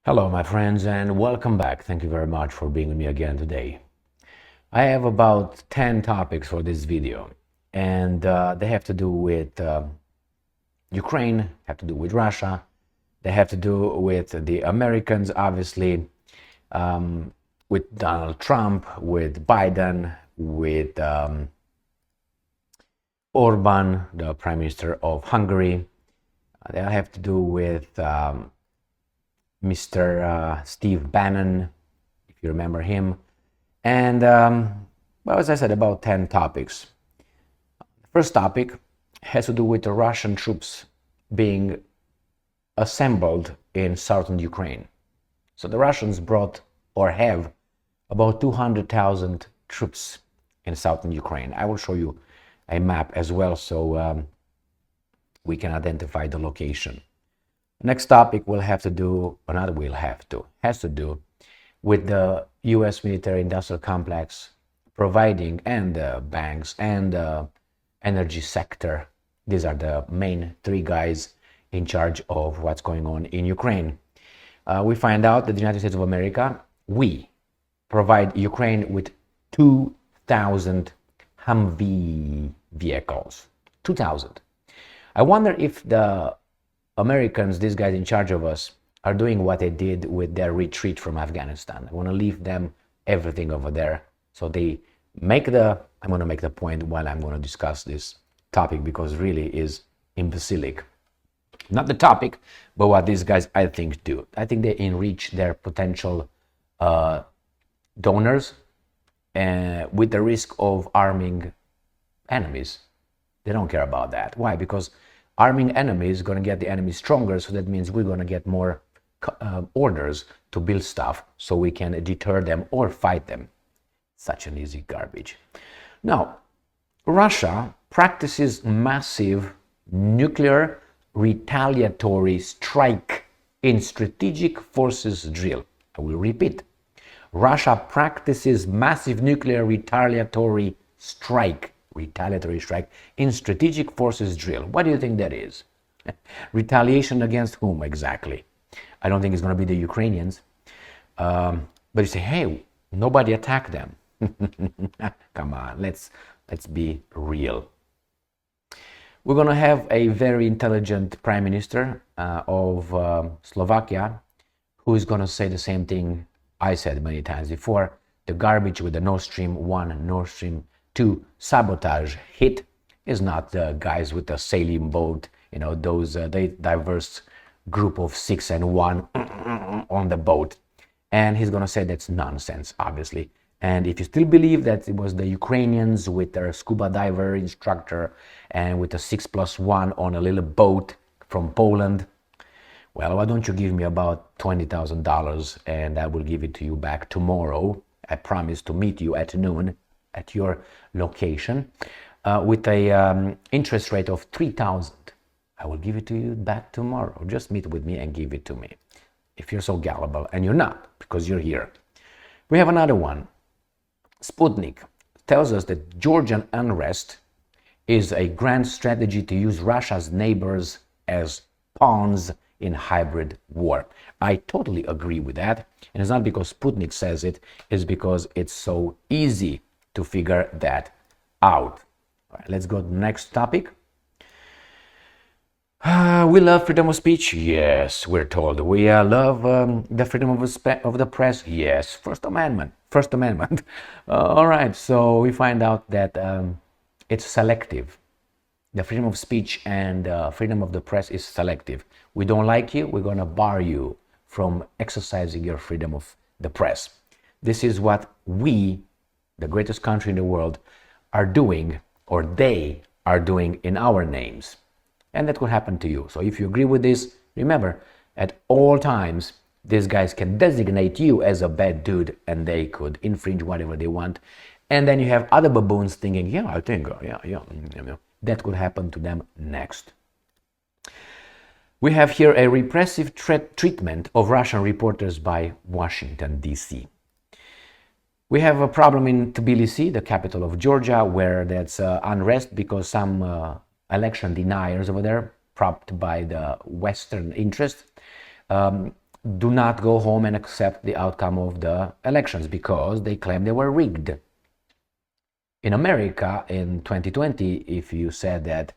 Hello, my friends, and welcome back. Thank you very much for being with me again today. I have about 10 topics for this video, and they have to do with Ukraine, have to do with Russia, they have to do with the Americans, obviously, with Donald Trump, with Biden, with Orban, the Prime Minister of Hungary. They have to do with Mr. Steve Bannon, if you remember him. And, well, as I said, about 10 topics. The first topic has to do with the Russian troops being assembled in southern Ukraine. So the Russians brought or have about 200,000 troops in southern Ukraine. I will show you a map as well so we can identify the location. Next topic will have to do, or not will have to, has to do with the U.S. military-industrial complex providing, and the banks and the energy sector. These are the main three guys in charge of what's going on in Ukraine. We find out that the United States of America, we provide Ukraine with 2,000 Humvee vehicles. 2,000. I wonder if the Americans, these guys in charge of us, are doing what they did with their retreat from Afghanistan. I want to leave them everything over there. So they make I'm going to make the point while I'm going to discuss this topic, because really is imbecilic. Not the topic, but what these guys, I think, do. I think they enrich their potential donors with the risk of arming enemies. They don't care about that. Why? Because arming enemies is going to get the enemy stronger, so that means we're going to get more orders to build stuff so we can deter them or fight them. Such an easy garbage. Now, Russia practices massive nuclear retaliatory strike in strategic forces drill. I will repeat. Russia practices massive nuclear retaliatory strike in strategic forces drill. What do you think that is? Retaliation against whom exactly? I don't think it's going to be the Ukrainians. But you say, hey, nobody attacked them. Come on, let's be real. We're going to have a very intelligent prime minister of Slovakia who is going to say the same thing I said many times before. The garbage with the Nord Stream 1 and Nord Stream 2 sabotage hit is not the guys with the sailing boat, those diverse group of 6 and 1 on the boat. And he's going to say that's nonsense, obviously. And if you still believe that it was the Ukrainians with their scuba diver instructor and with a 6+1 on a little boat from Poland, well, why don't you give me about $20,000 and I will give it to you back tomorrow. I promise to meet you at noon at your location with a interest rate of 3,000. I will give it to you back tomorrow. Just meet with me and give it to me. If you're so gullible, and you're not, because you're here. We have another one. Sputnik tells us that Georgian unrest is a grand strategy to use Russia's neighbors as pawns in hybrid war. I totally agree with that. And it's not because Sputnik says it, it's because it's so easy to figure that out. All right, let's go to the next topic. We love freedom of speech. Yes, we're told. We love the freedom of the press. Yes, First Amendment. All right, so we find out that it's selective. The freedom of speech and freedom of the press is selective. We don't like you, we're going to bar you from exercising your freedom of the press. This is what we, the greatest country in the world, are doing, or they are doing in our names. And that could happen to you. So if you agree with this, remember, at all times, these guys can designate you as a bad dude and they could infringe whatever they want. And then you have other baboons thinking, yeah, I think, that could happen to them next. We have here a repressive treatment of Russian reporters by Washington, D.C. We have a problem in Tbilisi, the capital of Georgia, where there's unrest because some election deniers over there, propped by the Western interest, do not go home and accept the outcome of the elections because they claim they were rigged. In America in 2020, if you said that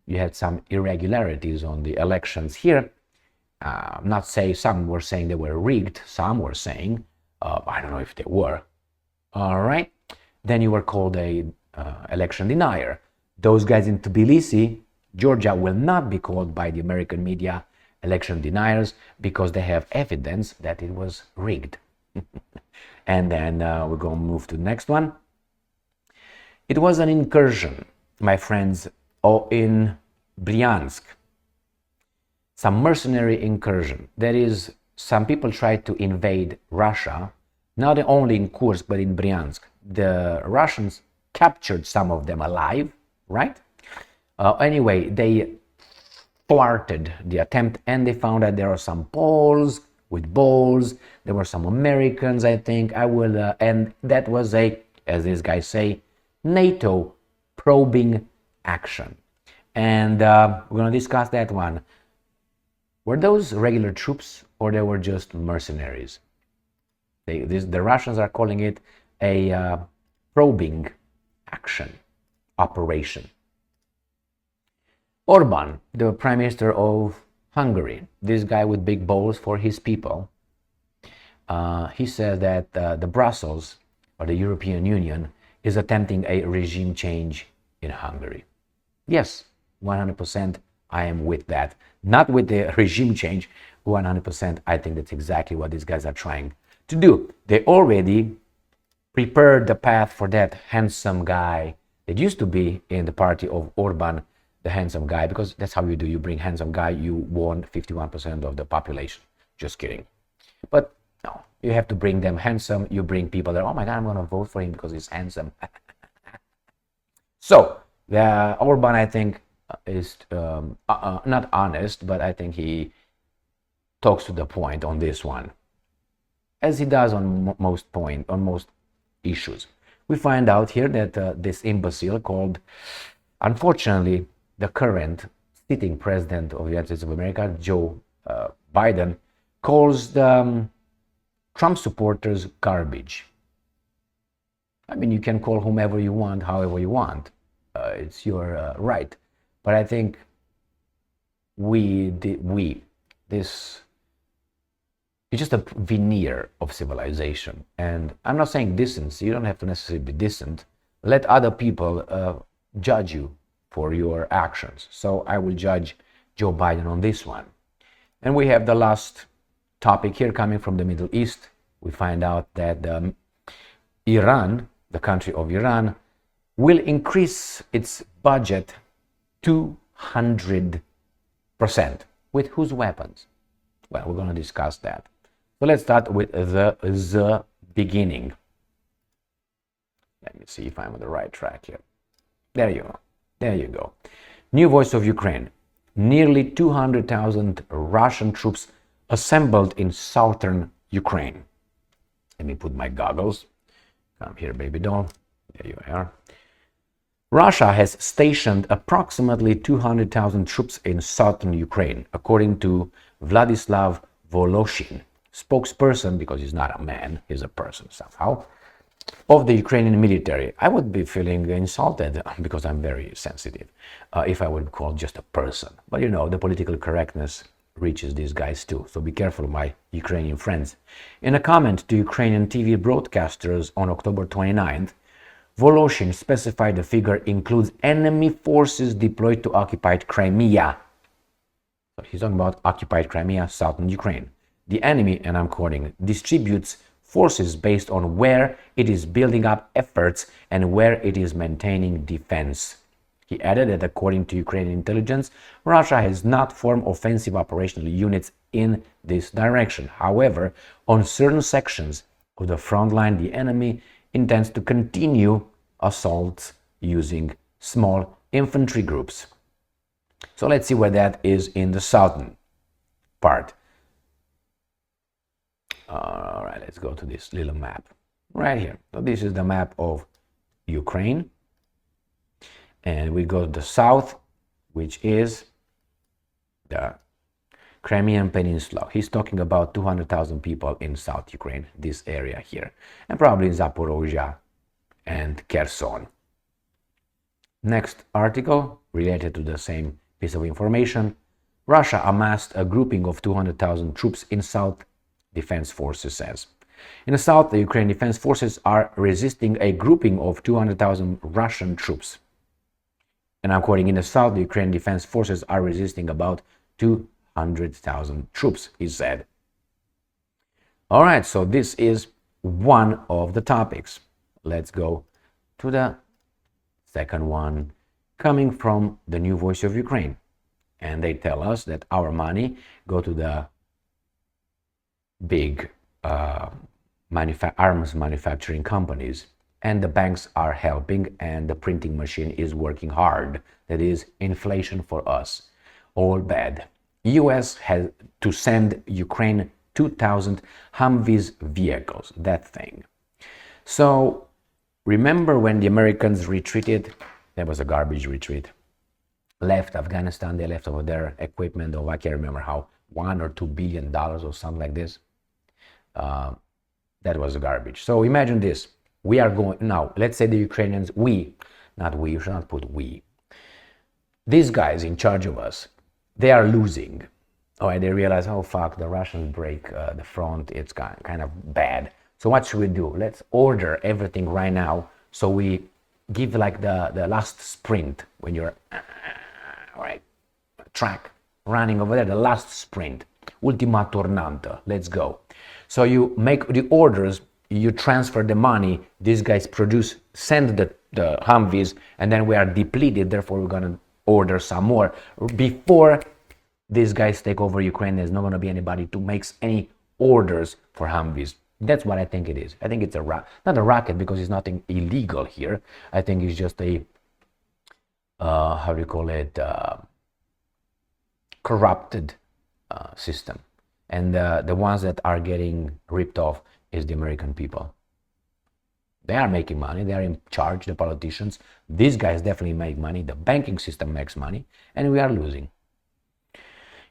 you had some irregularities on the elections here, not say some were saying they were rigged, some were saying, I don't know if they were, all right, then you were called a election denier. Those guys in Tbilisi, Georgia, will not be called by the American media election deniers because they have evidence that it was rigged. And then we're going to move to the next one. It was an incursion, my friends, in Bryansk. Some mercenary incursion. That is, some people tried to invade Russia, not only in Kursk, but in Bryansk. The Russians captured some of them alive, right? Anyway, they thwarted the attempt and they found that there are some Poles with balls. There were some Americans, I think. And that was a, as these guys say, NATO probing action. And we're going to discuss that one. Were those regular troops or they were just mercenaries? The Russians are calling it a probing action, operation. Orban, the Prime Minister of Hungary, this guy with big balls for his people, he said that the Brussels or the European Union is attempting a regime change in Hungary. Yes, 100% I am with that. Not with the regime change, 100% I think that's exactly what these guys are trying to do. They already prepared the path for that handsome guy that used to be in the party of Orban, the handsome guy, because that's how you do. You bring handsome guy, you won 51% of the population. Just kidding. But no, you have to bring them handsome. You bring people that, oh my God, I'm going to vote for him because he's handsome. So, Orban, I think, is not honest, but I think he talks to the point on this one, as he does on most issues. We find out here that this imbecile called, unfortunately, the current sitting president of the United States of America, Joe Biden, calls the Trump supporters garbage. I mean, you can call whomever you want, however you want. It's your right. But I think this is just a veneer of civilization. And I'm not saying decency. You don't have to necessarily be decent. Let other people judge you for your actions. So I will judge Joe Biden on this one. And we have the last topic here coming from the Middle East. We find out that Iran, the country of Iran, will increase its budget 200%. With whose weapons? Well, we're going to discuss that. So let's start with the beginning. Let me see if I'm on the right track here. There you go. There you go. New voice of Ukraine. Nearly 200,000 Russian troops assembled in southern Ukraine. Let me put my goggles. Come here, baby doll. There you are. Russia has stationed approximately 200,000 troops in southern Ukraine, according to Vladislav Voloshin, spokesperson, because he's not a man, he's a person somehow, of the Ukrainian military. I would be feeling insulted because I'm very sensitive if I would call just a person. But you know, the political correctness reaches these guys too. So be careful, my Ukrainian friends. In a comment to Ukrainian TV broadcasters on October 29th, Voloshin specified the figure includes enemy forces deployed to occupied Crimea. So he's talking about occupied Crimea, southern Ukraine. The enemy, and I'm quoting, distributes forces based on where it is building up efforts and where it is maintaining defense. He added that according to Ukrainian intelligence, Russia has not formed offensive operational units in this direction. However, on certain sections of the front line, the enemy intends to continue assaults using small infantry groups. So let's see where that is in the southern part. All right, let's go to this little map right here. So this is the map of Ukraine. And we go to the south, which is the Crimean Peninsula. He's talking about 200,000 people in South Ukraine, this area here, and probably in Zaporozhye and Kherson. Next article related to the same piece of information. Russia amassed a grouping of 200,000 troops in South, Defense Forces says. In the south, the Ukrainian Defense Forces are resisting a grouping of 200,000 Russian troops. And I'm quoting, in the south, the Ukrainian Defense Forces are resisting about 200,000 troops, he said. All right, so this is one of the topics. Let's go to the second one, coming from the New Voice of Ukraine. And they tell us that our money go to the big arms manufacturing companies, and the banks are helping, and the printing machine is working hard. That is inflation for us. All bad. US has to send Ukraine 2,000 Humvees vehicles, that thing. So remember when the Americans retreated? That was a garbage retreat. Left Afghanistan, they left over their equipment of, I can't remember how, $1 or $2 billion or something like this. That was garbage. So imagine this. We are going now, let's say the Ukrainians, you should not put we. These guys in charge of us, they are losing. Oh, and they realize, oh fuck, the Russians break the front, it's kind of bad. So what should we do? Let's order everything right now. So we give like the last sprint when you're right track running over there, the last sprint, ultima tornante, let's go. So you make the orders, you transfer the money, these guys produce, send the Humvees, and then we are depleted, therefore we're going to order some more. Before these guys take over Ukraine, there's not going to be anybody to make any orders for Humvees. That's what I think it is. I think it's not a racket, because it's nothing illegal here. I think it's just a, how do you call it, corrupted system. And the ones that are getting ripped off is the American people. They are making money, they are in charge, the politicians. These guys definitely make money, the banking system makes money, and we are losing.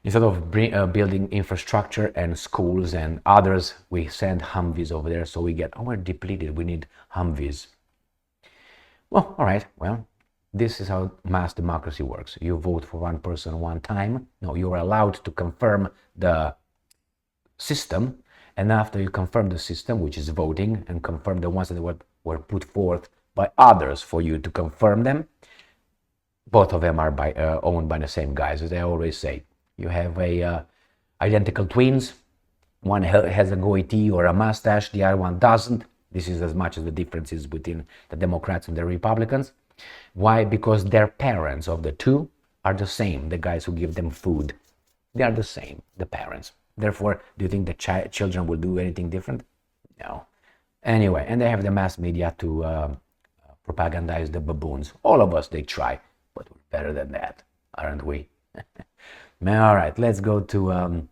Instead of building infrastructure and schools and others, we send Humvees over there, so we get, oh, we're depleted, we need Humvees. Well, all right, well, this is how mass democracy works. You vote for one person one time. No, you're allowed to confirm the system, and after you confirm the system, which is voting, and confirm the ones that were put forth by others for you to confirm them, both of them are owned by the same guys, as I always say. You have identical twins, one has a goatee or a mustache, the other one doesn't. This is as much as the differences between the Democrats and the Republicans. Why? Because their parents of the two are the same, the guys who give them food. They are the same, the parents. Therefore, do you think the children will do anything different? No. Anyway, and they have the mass media to propagandize the baboons. All of us, they try, but we're better than that, aren't we? All right, let's go to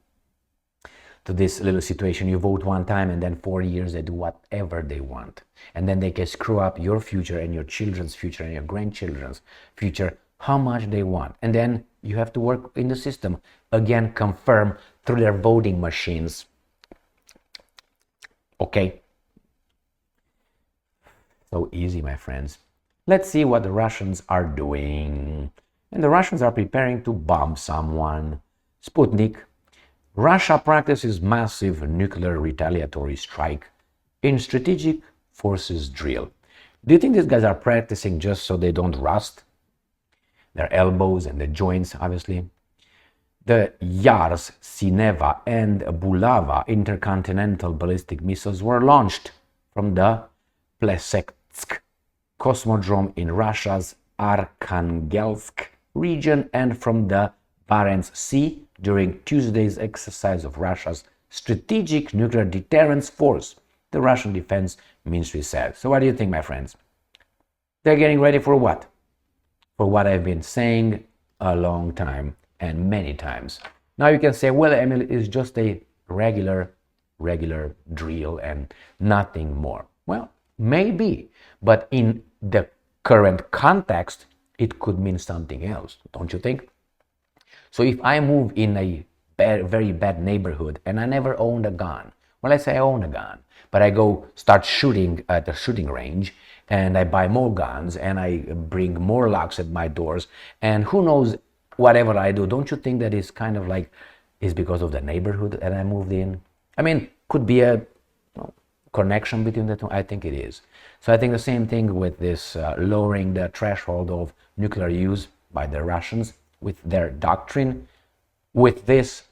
this little situation. You vote one time, and then 4 years they do whatever they want. And then they can screw up your future and your children's future and your grandchildren's future how much they want. And then you have to work in the system. Again, confirm through their voting machines. Okay? So easy, my friends. Let's see what the Russians are doing. And the Russians are preparing to bomb someone. Sputnik. Russia practices massive nuclear retaliatory strike in strategic forces drill. Do you think these guys are practicing just so they don't rust? Their elbows and the joints, obviously. The Yars, Sineva, and Bulava intercontinental ballistic missiles were launched from the Plesetsk cosmodrome in Russia's Arkhangelsk region and from the Barents Sea during Tuesday's exercise of Russia's Strategic Nuclear Deterrence Force, the Russian Defense Ministry said. So what do you think, my friends? They're getting ready for what? For what I've been saying a long time and many times. Now you can say, well, Emil, it's just a regular drill and nothing more. Well, maybe, but in the current context, it could mean something else, don't you think? So if I move in a very bad neighborhood and I never owned a gun. Well, let's say I own a gun, but I go start shooting at the shooting range and I buy more guns and I bring more locks at my doors and who knows whatever I do. Don't you think that is kind of like is because of the neighborhood that I moved in? I mean, could be a connection between the two. I think it is. So I think the same thing with this lowering the threshold of nuclear use by the Russians with their doctrine. With this,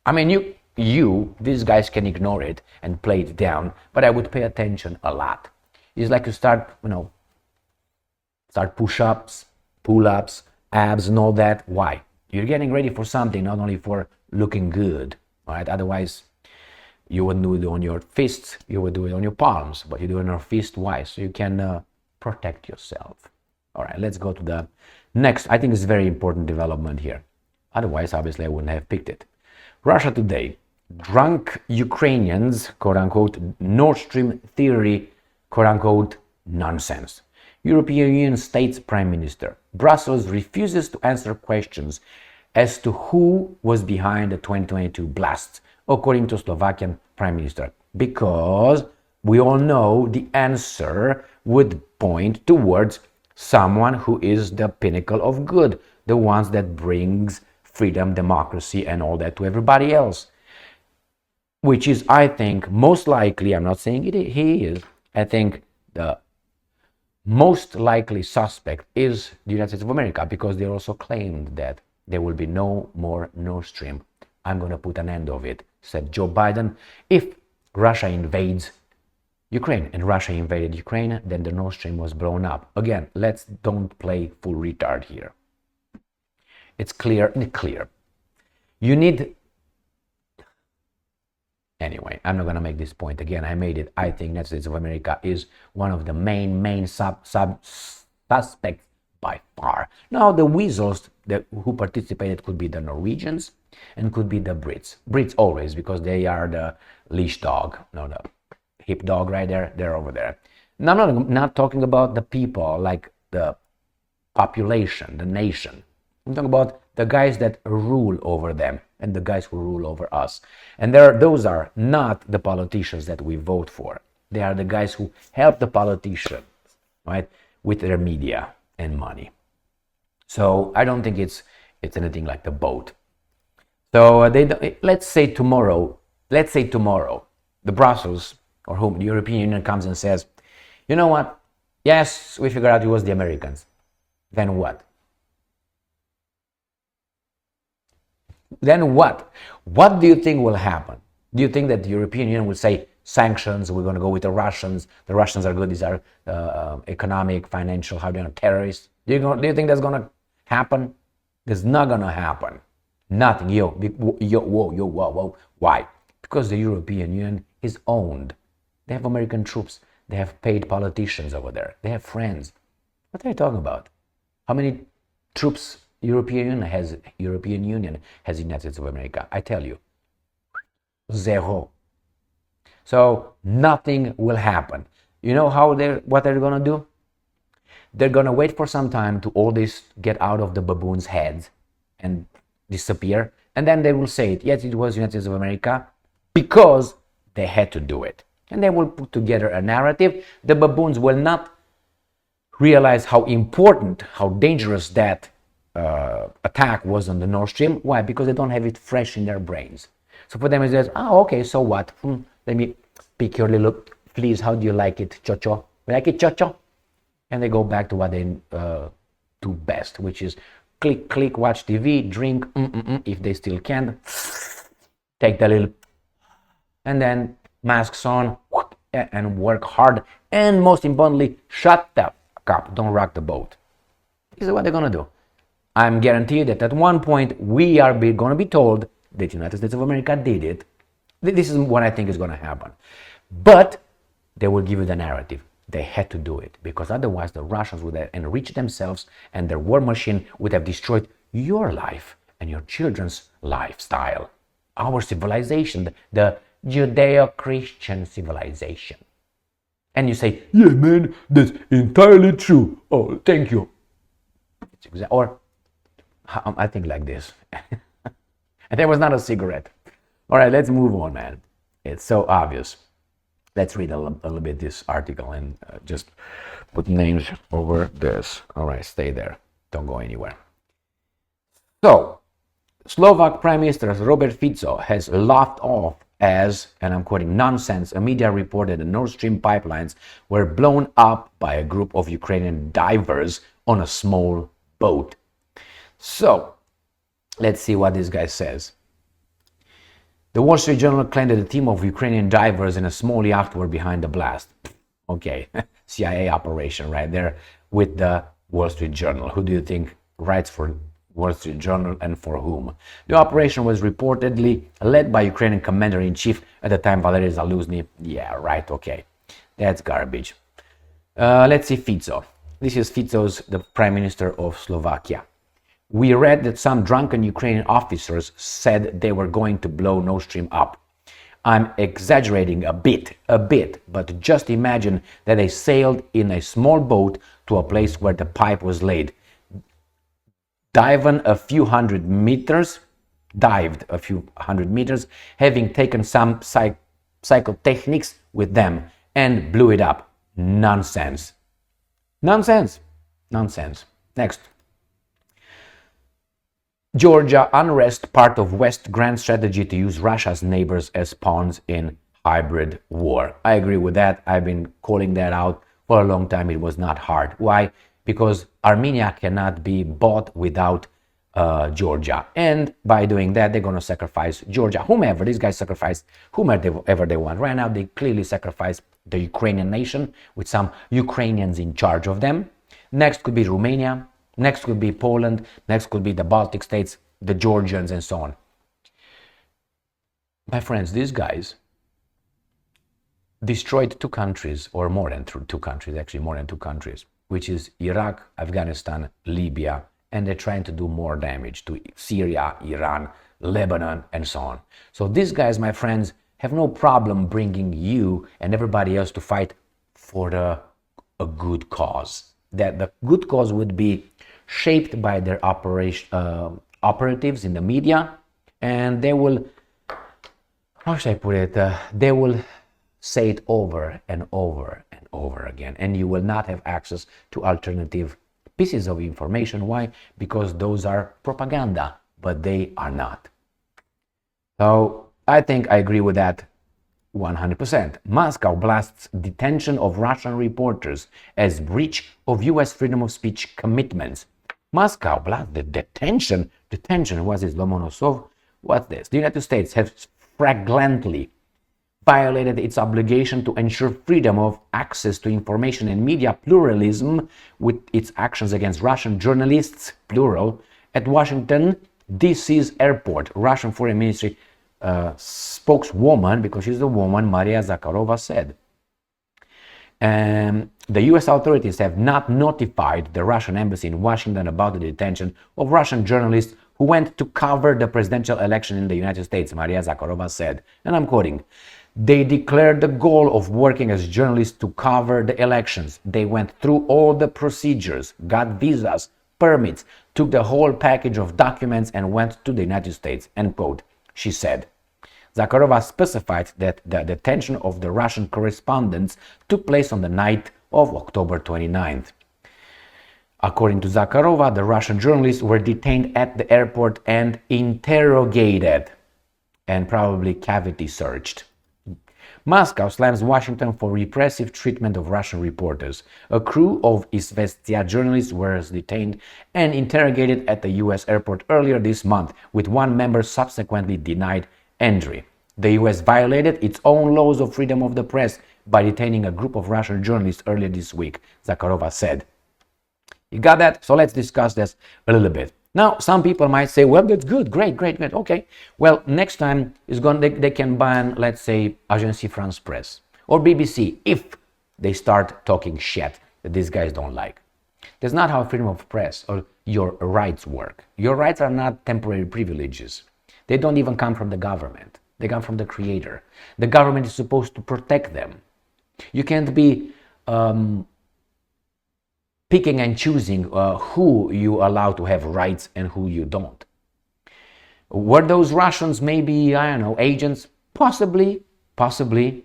I mean, these guys can ignore it and play it down, but I would pay attention a lot. It's like you start push-ups, pull-ups, abs and all that. Why? You're getting ready for something, not only for looking good, all right? Otherwise, you wouldn't do it on your fists, you would do it on your palms, but you do it on your fist. Why? So you can protect yourself. All right, let's go to the next. I think it's a very important development here. Otherwise, obviously, I wouldn't have picked it. Russia Today. Drunk Ukrainians, quote-unquote, Nord Stream theory, quote-unquote, nonsense. European Union States Prime Minister. Brussels refuses to answer questions as to who was behind the 2022 blasts, according to Slovakian Prime Minister, because we all know the answer would point towards someone who is the pinnacle of good, the ones that brings freedom, democracy, and all that to everybody else. Which is, I think, most likely, I'm not saying he is, I think the most likely suspect is the United States of America, because they also claimed that there will be no more Nord Stream. I'm going to put an end of it, said Joe Biden. If Russia invades Ukraine, and Russia invaded Ukraine, then the Nord Stream was blown up. Again, let's don't play full retard here. It's clear. You need... Anyway, I'm not going to make this point again. I made it. I think the United States of America is one of the main suspects by far. Now, the weasels who participated could be the Norwegians and could be the Brits. Brits always, because they are the leash dog. No, the hip dog right there. They're over there. Now, I'm not talking about the people, like the population, the nation. I'm talking about the guys that rule over them and the guys who rule over us. And those are not the politicians that we vote for. They are the guys who help the politicians, right, with their media and money. So I don't think it's anything like the boat. So let's say tomorrow, the Brussels or whom the European Union comes and says, you know what? Yes, we figured out it was the Americans. Then what? Then what? What do you think will happen? Do you think that the European Union will say sanctions, we're going to go with the Russians are good, these are economic, financial, terrorists? Do you think that's going to happen? It's not going to happen. Nothing. Whoa. Why? Because the European Union is owned. They have American troops. They have paid politicians over there. They have friends. What are you talking about? How many troops European Union has the United States of America? I tell you, zero. So nothing will happen. You know what they're gonna do? They're gonna wait for some time to all this get out of the baboons' heads and disappear, and then they will say it. Yes, it was United States of America because they had to do it, and they will put together a narrative. The baboons will not realize how important, how dangerous that attack was on the Nord Stream. Why? Because they don't have it fresh in their brains. So for them it's just, okay, so what? Let me pick your little fleas. How do you like it, Chocho? You like it, Chocho? And they go back to what they do best, which is click, watch TV, drink, if they still can, take the little, and then masks on, and work hard, and most importantly, shut the fuck up, don't rock the boat. This is what they're gonna do. I'm guaranteed that at one point we are going to be told that the United States of America did it. This is what I think is going to happen. But they will give you the narrative. They had to do it because otherwise the Russians would have enriched themselves and their war machine would have destroyed your life and your children's lifestyle. Our civilization, the Judeo-Christian civilization. And you say, yeah, man, that's entirely true. Oh, thank you. Or I think like this. And that was not a cigarette. All right, let's move on, man. It's so obvious. Let's read a little bit this article and just put names over this. All right, stay there. Don't go anywhere. So, Slovak Prime Minister Robert Fico has laughed off as, and I'm quoting, nonsense. A media reported the Nord Stream pipelines were blown up by a group of Ukrainian divers on a small boat. So, let's see what this guy says. The Wall Street Journal claimed that a team of Ukrainian divers in a small yacht were behind the blast. Okay, CIA operation right there with the Wall Street Journal. Who do you think writes for Wall Street Journal and for whom? The operation was reportedly led by Ukrainian commander-in-chief at the time, Valery Zaluzny. Yeah, right, okay. That's garbage. Let's see Fico. This is Fico's, the Prime Minister of Slovakia. We read that some drunken Ukrainian officers said they were going to blow Nord Stream up. I'm exaggerating a bit, but just imagine that they sailed in a small boat to a place where the pipe was laid. Dived a few hundred meters, having taken some psychotechnics with them and blew it up. Nonsense. Next. Georgia, unrest, part of West's grand strategy to use Russia's neighbors as pawns in hybrid war. I agree with that. I've been calling that out for a long time. It was not hard. Why? Because Armenia cannot be bought without Georgia. And by doing that, they're going to sacrifice Georgia. Whomever, these guys sacrifice whomever they want. Right now, they clearly sacrifice the Ukrainian nation with some Ukrainians in charge of them. Next could be Romania. Next could be Poland. Next could be the Baltic states, the Georgians, and so on. My friends, these guys destroyed two countries, or more than two countries, actually more than two countries, which is Iraq, Afghanistan, Libya, and they're trying to do more damage to Syria, Iran, Lebanon, and so on. So these guys, my friends, have no problem bringing you and everybody else to fight for a good cause. That the good cause would be shaped by their operatives in the media, and they will, how should I put it, they will say it over and over and over again, and you will not have access to alternative pieces of information. Why? Because those are propaganda, but they are not. So I think I agree with that 100%. Moscow blasts detention of Russian reporters as breach of US freedom of speech commitments. Moscow blasts the detention. Was this Lomonosov? What's this? The United States has flagrantly violated its obligation to ensure freedom of access to information and media pluralism with its actions against Russian journalists, plural, at Washington, D.C.'s airport. Russian Foreign Ministry spokeswoman, because she's a woman, Maria Zakharova, said. The US authorities have not notified the Russian embassy in Washington about the detention of Russian journalists who went to cover the presidential election in the United States, Maria Zakharova said. And I'm quoting, "They declared the goal of working as journalists to cover the elections. They went through all the procedures, got visas, permits, took the whole package of documents and went to the United States," end quote, she said. Zakharova specified that the detention of the Russian correspondents took place on the night of October 29th. According to Zakharova, the Russian journalists were detained at the airport and interrogated and probably cavity searched. Moscow slams Washington for repressive treatment of Russian reporters. A crew of Izvestia journalists was detained and interrogated at the US airport earlier this month, with one member subsequently denied entry. The US violated its own laws of freedom of the press by detaining a group of Russian journalists earlier this week, Zakharova said. You got that? So let's discuss this a little bit. Now, some people might say, well, that's good, great. Okay. Well, next time they can ban, let's say, Agence France Presse or BBC if they start talking shit that these guys don't like. That's not how freedom of press or your rights work. Your rights are not temporary privileges. They don't even come from the government. They come from the creator. The government is supposed to protect them. You can't be picking and choosing who you allow to have rights and who you don't. Were those Russians maybe, I don't know, agents? Possibly, possibly.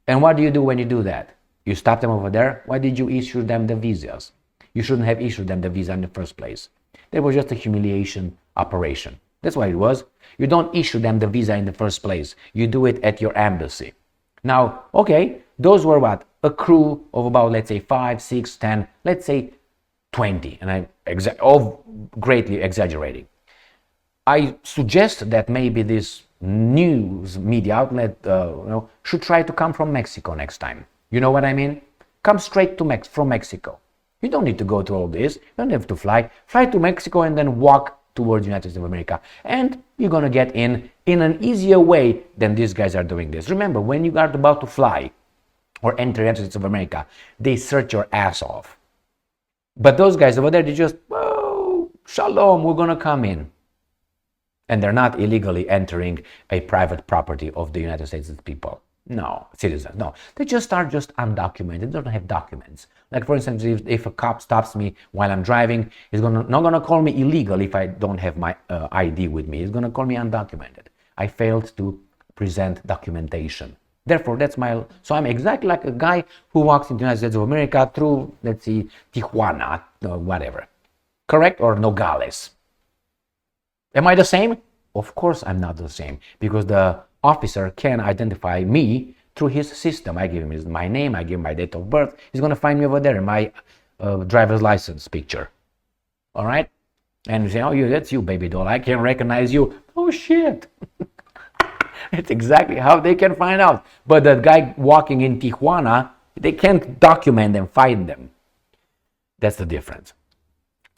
And what do you do when you do that? You stop them over there. Why did you issue them the visas? You shouldn't have issued them the visa in the first place. That was just a humiliation operation. That's what it was. You don't issue them the visa in the first place. You do it at your embassy. Now, okay, those were what? A crew of about, let's say, 5, 6, 10, let's say 20. And I'm greatly exaggerating. I suggest that maybe this news media outlet should try to come from Mexico next time. You know what I mean? Come straight to from Mexico. You don't need to go through all this. You don't have to fly. Fly to Mexico and then walk towards the United States of America. And you're going to get in an easier way than these guys are doing this. Remember, when you are about to fly or enter the United States of America, they search your ass off. But those guys over there, they just, oh, shalom, we're going to come in. And they're not illegally entering a private property of the United States people. No, citizens, no. They just are undocumented. They don't have documents. Like, for instance, if a cop stops me while I'm driving, he's not going to call me illegal if I don't have my ID with me. He's going to call me undocumented. I failed to present documentation. Therefore, so I'm exactly like a guy who walks into the United States of America through, let's see, Tijuana, whatever. Correct? Or Nogales. Am I the same? Of course I'm not the same, because the officer can identify me through his system. I give him my name, I give him my date of birth. He's going to find me over there in my driver's license picture. All right? And you say, oh, that's you, baby doll. I can recognize you. Oh, shit. It's exactly how they can find out. But the guy walking in Tijuana, they can't document and find them. That's the difference.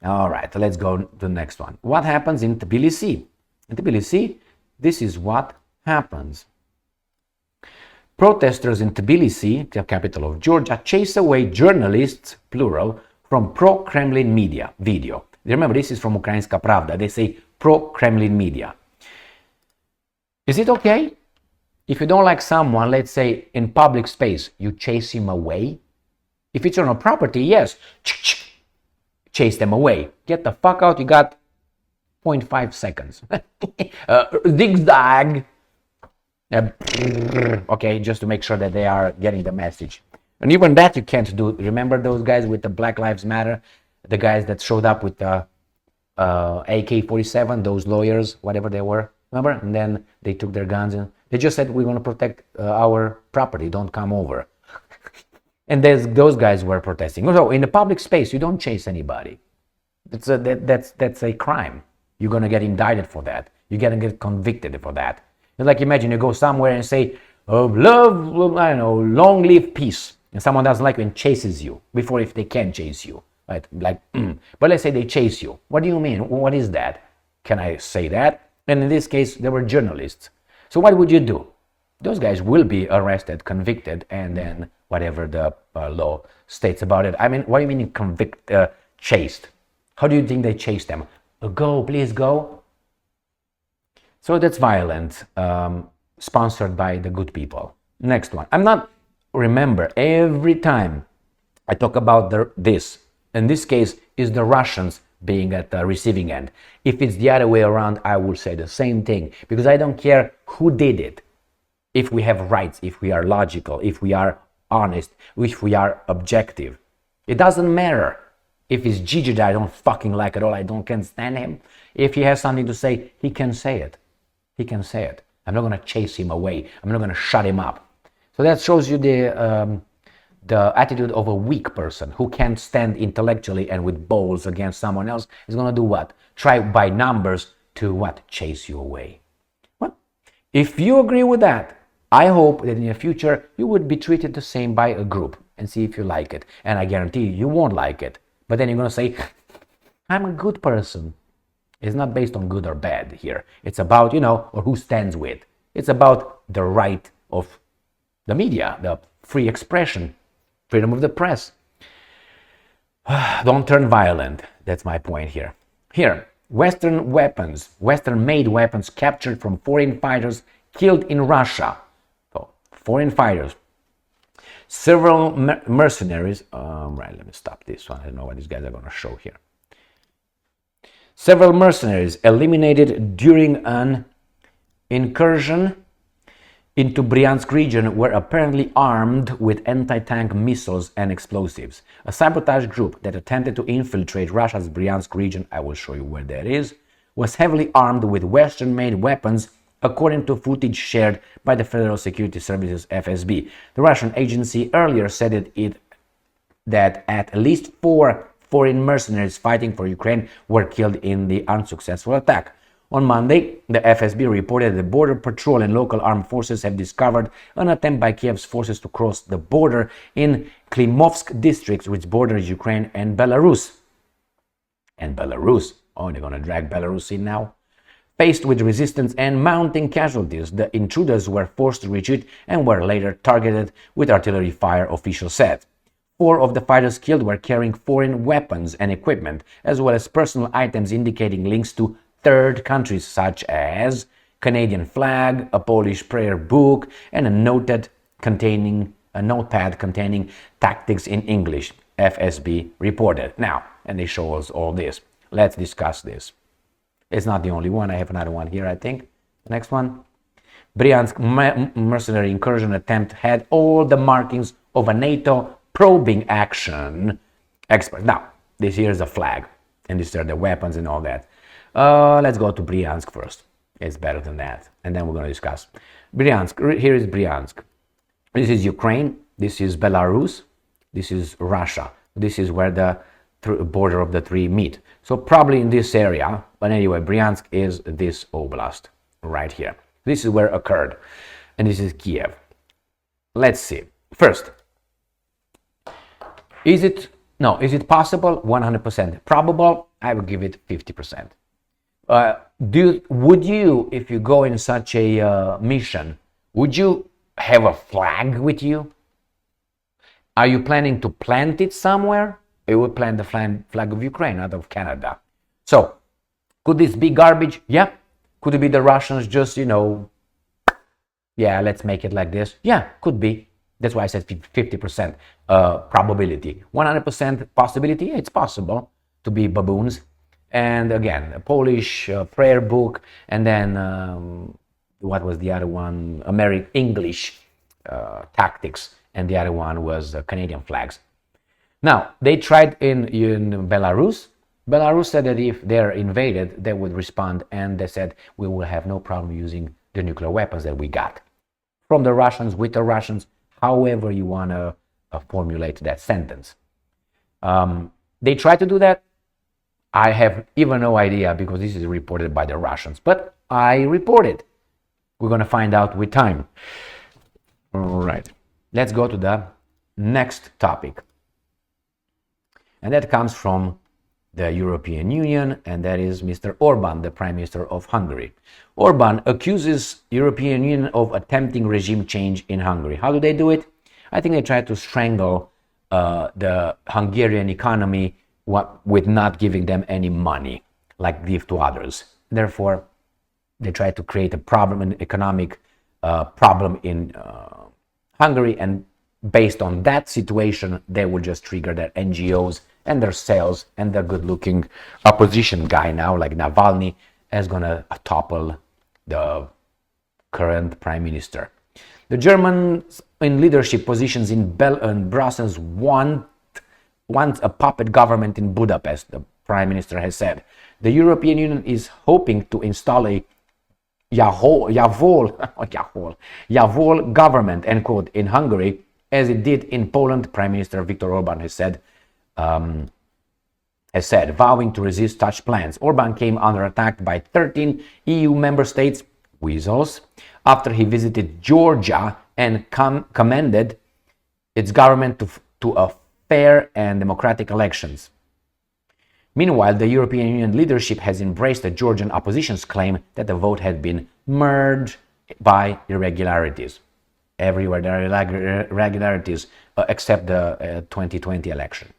All right, let's go to the next one. What happens in Tbilisi? In Tbilisi, this is what happens. Protesters in Tbilisi, the capital of Georgia, chase away journalists, plural, from pro-Kremlin media video. Remember, this is from Ukrainska Pravda. They say pro-Kremlin media. Is it okay? If you don't like someone, let's say in public space, you chase him away? If it's on a property, yes. Chase them away. Get the fuck out. You got 0.5 seconds. Zigzag. Okay, just to make sure that they are getting the message. And even that you can't do. Remember those guys with the Black Lives Matter? The guys that showed up with the AK-47, those lawyers, whatever they were. Remember? And then they took their guns and they just said, we're going to protect our property. Don't come over. And those guys were protesting. So in the public space, you don't chase anybody. That's a crime. You're going to get indicted for that. You're going to get convicted for that. It's like, imagine you go somewhere and say, oh, love, I don't know, long live peace. And someone doesn't like you and chases you before if they can chase you. Right? Like, But let's say they chase you. What do you mean? What is that? Can I say that? And in this case, they were journalists. So what would you do? Those guys will be arrested, convicted, and then whatever the law states about it. I mean, what do you mean chased? How do you think they chased them? Go, please go. So that's violent, sponsored by the good people. Next one. Remember, every time I talk about this, in this case, is the Russians being at the receiving end. If it's the other way around, I will say the same thing, because I don't care who did it. If we have rights, if we are logical, if we are honest, if we are objective. It doesn't matter if it's Gigi that I don't fucking like at all, can't stand him. If he has something to say, he can say it. He can say it. I'm not going to chase him away. I'm not going to shut him up. So that shows you the attitude of a weak person who can't stand intellectually and with balls against someone else is going to do what? Try by numbers to what? Chase you away. Well, if you agree with that, I hope that in the future you would be treated the same by a group and see if you like it. And I guarantee you won't like it. But then you're going to say, I'm a good person. It's not based on good or bad here. It's about, or who stands with. It's about the right of the media, the free expression, freedom of the press. Don't turn violent. That's my point here. Here, Western-made weapons captured from foreign fighters killed in Russia. So, foreign fighters. Several mercenaries. Right, let me stop this one. I don't know what these guys are going to show here. Several mercenaries eliminated during an incursion into Bryansk region were apparently armed with anti-tank missiles and explosives. A sabotage group that attempted to infiltrate Russia's Bryansk region, I will show you where that is, was heavily armed with Western-made weapons, according to footage shared by the Federal Security Services FSB. The Russian agency earlier said that at least 4 foreign mercenaries fighting for Ukraine were killed in the unsuccessful attack. On Monday, the FSB reported that the Border Patrol and local armed forces have discovered an attempt by Kiev's forces to cross the border in Klimovsk district, which borders Ukraine and Belarus. And Belarus, oh, they're going to drag Belarus in now? Faced with resistance and mounting casualties, the intruders were forced to retreat and were later targeted with artillery fire, officials said. 4 of the fighters killed were carrying foreign weapons and equipment, as well as personal items indicating links to third countries such as Canadian flag, a Polish prayer book, and a notepad containing tactics in English, FSB reported. Now, and they show us all this. Let's discuss this. It's not the only one. I have another one here, I think. The next one. Bryansk mercenary incursion attempt had all the markings of a NATO probing action expert. Now, this here is a flag, and these are the weapons and all that. Let's go to Bryansk first. It's better than that. And then we're going to discuss. Bryansk, here is Bryansk. This is Ukraine. This is Belarus. This is Russia. This is where the border of the 3 meet. So probably in this area, but anyway, Bryansk is this oblast right here. This is where it occurred. And this is Kiev. Let's see. First, is it possible? 100%. Probable? I would give it 50%. Would you, if you go in such a mission, would you have a flag with you? Are you planning to plant it somewhere? You would plant the flag of Ukraine, not of Canada. So, could this be garbage? Yeah. Could it be the Russians just, yeah, let's make it like this? Yeah, could be. That's why I said 50% probability. 100% possibility, it's possible to be baboons. And again, a Polish prayer book, and then what was the other one? English tactics, and the other one was Canadian flags. Now, they tried in Belarus. Belarus said that if they're invaded, they would respond, and they said, we will have no problem using the nuclear weapons that we got. From the Russians, with the Russians, however you want to formulate that sentence. They tried to do that. I have even no idea because this is reported by the Russians, but I report it. We're going to find out with time. All right, let's go to the next topic. And that comes from the European Union, and that is Mr. Orban, the Prime Minister of Hungary. Orban accuses European Union of attempting regime change in Hungary. How do they do it? I think they try to strangle the Hungarian economy with not giving them any money, like give to others. Therefore, they try to create a problem, an economic problem in Hungary, and based on that situation, they will just trigger their NGOs and their sales, and the good-looking opposition guy now, like Navalny, is going to topple the current prime minister. The Germans in leadership positions in Brussels want a puppet government in Budapest, the prime minister has said. The European Union is hoping to install a Javol government, end quote, in Hungary, as it did in Poland. Prime Minister Viktor Orban has said, vowing to resist such plans. Orban came under attack by 13 EU member states, weasels, after he visited Georgia and commended its government to a fair and democratic elections. Meanwhile, the European Union leadership has embraced the Georgian opposition's claim that the vote had been merged by irregularities. Everywhere there are irregularities except the 2020 election.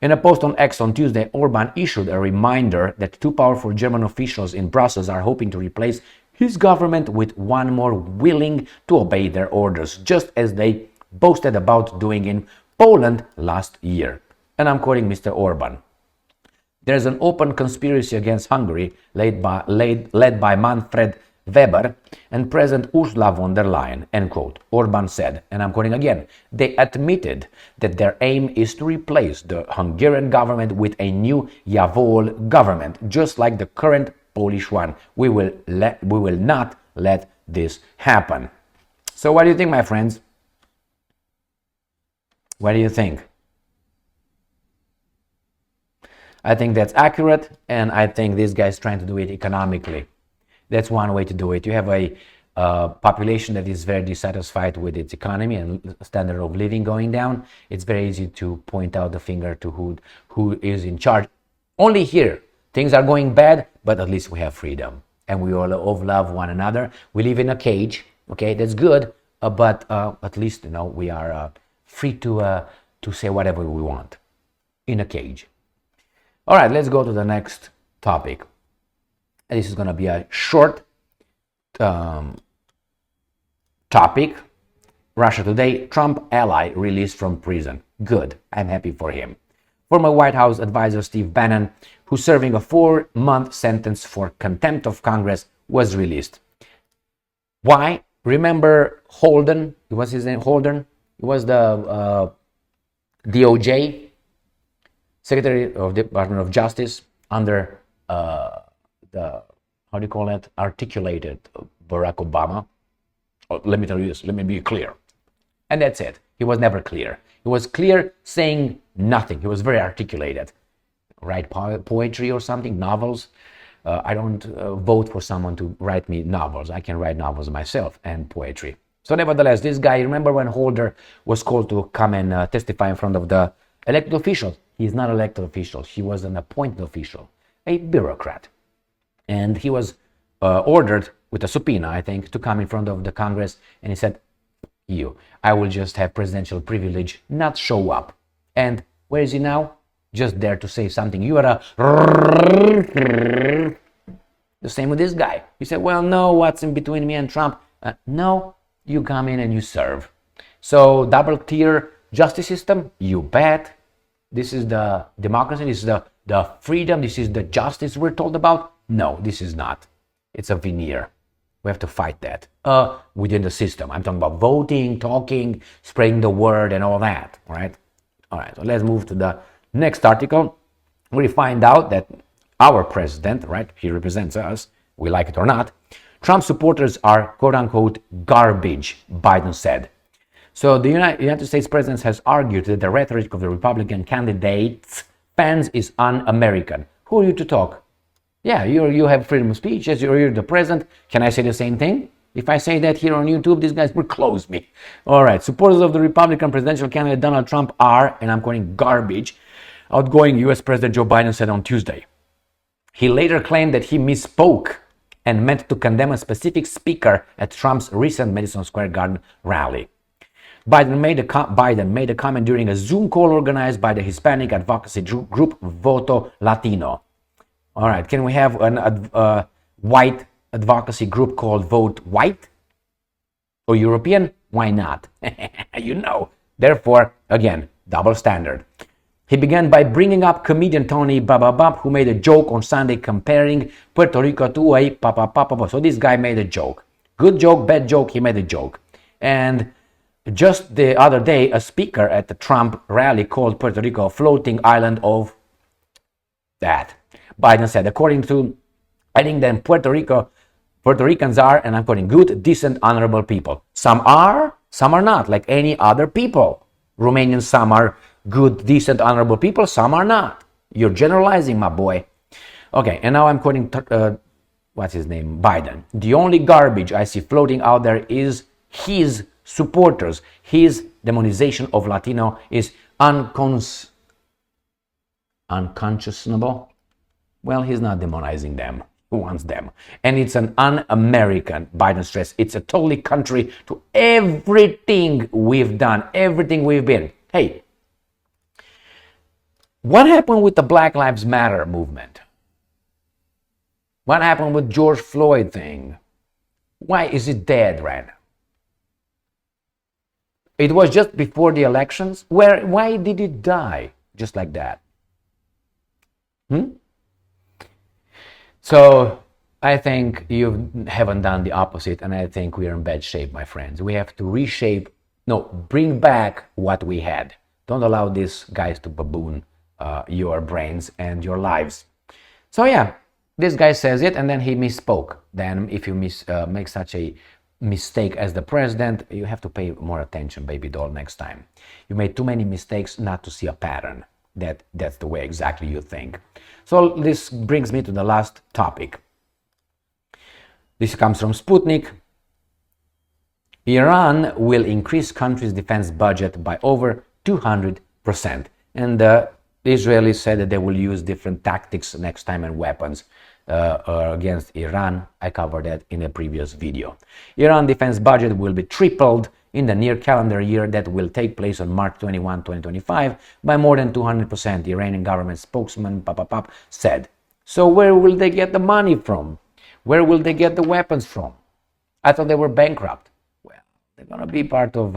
In a post on X on Tuesday, Orban issued a reminder that 2 powerful German officials in Brussels are hoping to replace his government with one more willing to obey their orders, just as they boasted about doing in Poland last year. And I'm quoting Mr. Orban. There's an open conspiracy against Hungary led by Manfred Weber and President Ursula von der Leyen, end quote. Orban said, and I'm quoting again, they admitted that their aim is to replace the Hungarian government with a new Javol government, just like the current Polish one. We will not let this happen. So what do you think, my friends? What do you think? I think that's accurate, and I think this guy's trying to do it economically. That's one way to do it. You have a population that is very dissatisfied with its economy and standard of living going down. It's very easy to point out the finger to who is in charge. Only here, things are going bad, but at least we have freedom. And we all love one another. We live in a cage, okay, that's good, but at least, you know, we are free to say whatever we want in a cage. All right, let's go to the next topic. This is going to be a short topic. Russia Today, Trump ally released from prison. Good, I'm happy for him. Former White House advisor Steve Bannon, who's serving a 4-month sentence for contempt of Congress, was released. Why? Remember Holden? What's his name? Holden? He was the DOJ, Secretary of the Department of Justice under the, how do you call it, articulated Barack Obama. Oh, let me be clear. And that's it. He was never clear. He was clear saying nothing. He was very articulated. Write poetry or something, novels. I don't vote for someone to write me novels. I can write novels myself and poetry. So nevertheless, this guy, remember when Holder was called to come and testify in front of the elected officials? He's not an elected official. He was an appointed official, a bureaucrat. And he was ordered with a subpoena, I think, to come in front of the Congress. And he said, I will just have presidential privilege, not show up. And where is he now? Just there to say something. You are the same with this guy. He said, well, no, what's in between me and Trump? No, you come in and you serve. So double tier justice system, you bet. This is the democracy, this is the freedom, this is the justice we're told about. No, this is not. It's a veneer. We have to fight that within the system. I'm talking about voting, talking, spreading the word and all that, right? All right, so let's move to the next article. We find out that our president, right, he represents us, we like it or not, Trump supporters are quote-unquote garbage, Biden said. So the United States president has argued that the rhetoric of the Republican candidates' fans is un-American. Who are you to talk? Yeah, you have freedom of speech. Yes, you're the president. Can I say the same thing? If I say that here on YouTube, these guys will close me. All right, supporters of the Republican presidential candidate Donald Trump are, and I'm quoting, garbage, outgoing U.S. President Joe Biden said on Tuesday. He later claimed that he misspoke and meant to condemn a specific speaker at Trump's recent Madison Square Garden rally. Biden made a comment during a Zoom call organized by the Hispanic advocacy group Voto Latino. All right, can we have a white advocacy group called Vote White or European? Why not? You know. Therefore, again, double standard. He began by bringing up comedian Tony Bababab, who made a joke on Sunday comparing Puerto Rico to a papa. So this guy made a joke. Good joke, bad joke, he made a joke. And just the other day, a speaker at the Trump rally called Puerto Rico a floating island of that. Biden said, according to, I think then Puerto Ricans are, and I'm quoting, good, decent, honorable people. Some are not, like any other people. Romanians, some are good, decent, honorable people, some are not. You're generalizing, my boy. Okay, and now I'm quoting, what's his name? Biden. The only garbage I see floating out there is his supporters. His demonization of Latino is unconscionable. Well, he's not demonizing them. Who wants them? And it's an un-American, Biden stressed. It's a totally contrary to everything we've done, everything we've been. Hey, what happened with the Black Lives Matter movement? What happened with George Floyd thing? Why is it dead right now? It was just before the elections. Why did it die just like that? So I think you haven't done the opposite, and I think we are in bad shape, my friends. We have to reshape, no, bring back what we had. Don't allow these guys to baboon your brains and your lives. So yeah, this guy says it, and then he misspoke. Then if you make such a mistake as the president, you have to pay more attention, baby doll, next time. You made too many mistakes not to see a pattern. That's the way exactly you think. So this brings me to the last topic. This comes from Sputnik. Iran will increase country's defense budget by over 200%. And the Israelis said that they will use different tactics next time and weapons against Iran. I covered that in a previous video. Iran defense budget will be tripled in the near calendar year that will take place on March 21, 2025 by more than 200%, the Iranian government spokesman said. So where will they get the money from? Where will they get the weapons from? I thought they were bankrupt. Well, they're going to be part of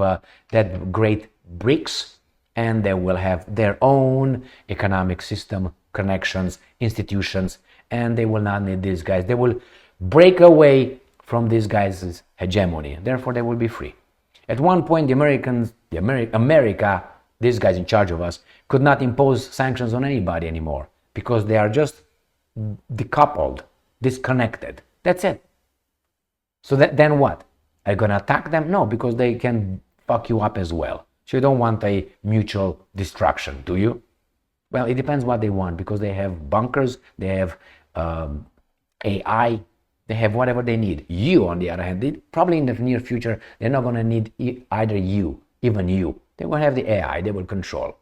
that great BRICS, and they will have their own economic system, connections, institutions, and they will not need these guys. They will break away from these guys' hegemony. Therefore, they will be free. At one point, America, these guys in charge of us, could not impose sanctions on anybody anymore because they are just decoupled, disconnected. That's it. So then what? Are you going to attack them? No, because they can fuck you up as well. So you don't want a mutual destruction, do you? Well, it depends what they want, because they have bunkers, they have AI, they have whatever they need. You, on the other hand, probably in the near future, they're not going to need either you, even you. They're going to have the AI, they will control.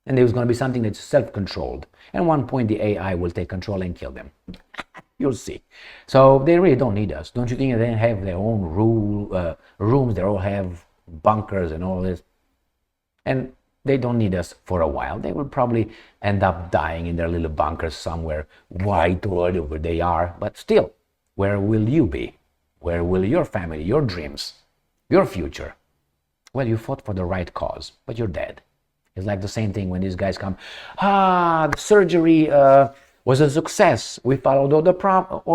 And there's going to be something that's self-controlled. And at one point, the AI will take control and kill them. You'll see. So they really don't need us. Don't you think they have their own rooms, they all have bunkers and all this? And they don't need us for a while. They will probably end up dying in their little bunkers somewhere, white or whatever they are. But still, where will you be? Where will your family, your dreams, your future? Well, you fought for the right cause, but you're dead. It's like the same thing when these guys come. The surgery was a success. We followed all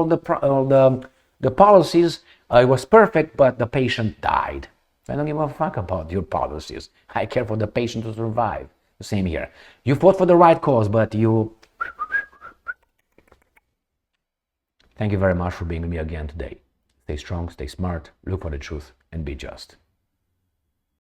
the policies. It was perfect, but the patient died. I don't give a fuck about your policies. I care for the patient to survive. The same here. You fought for the right cause, but you... Thank you very much for being with me again today. Stay strong, stay smart, look for the truth, and be just.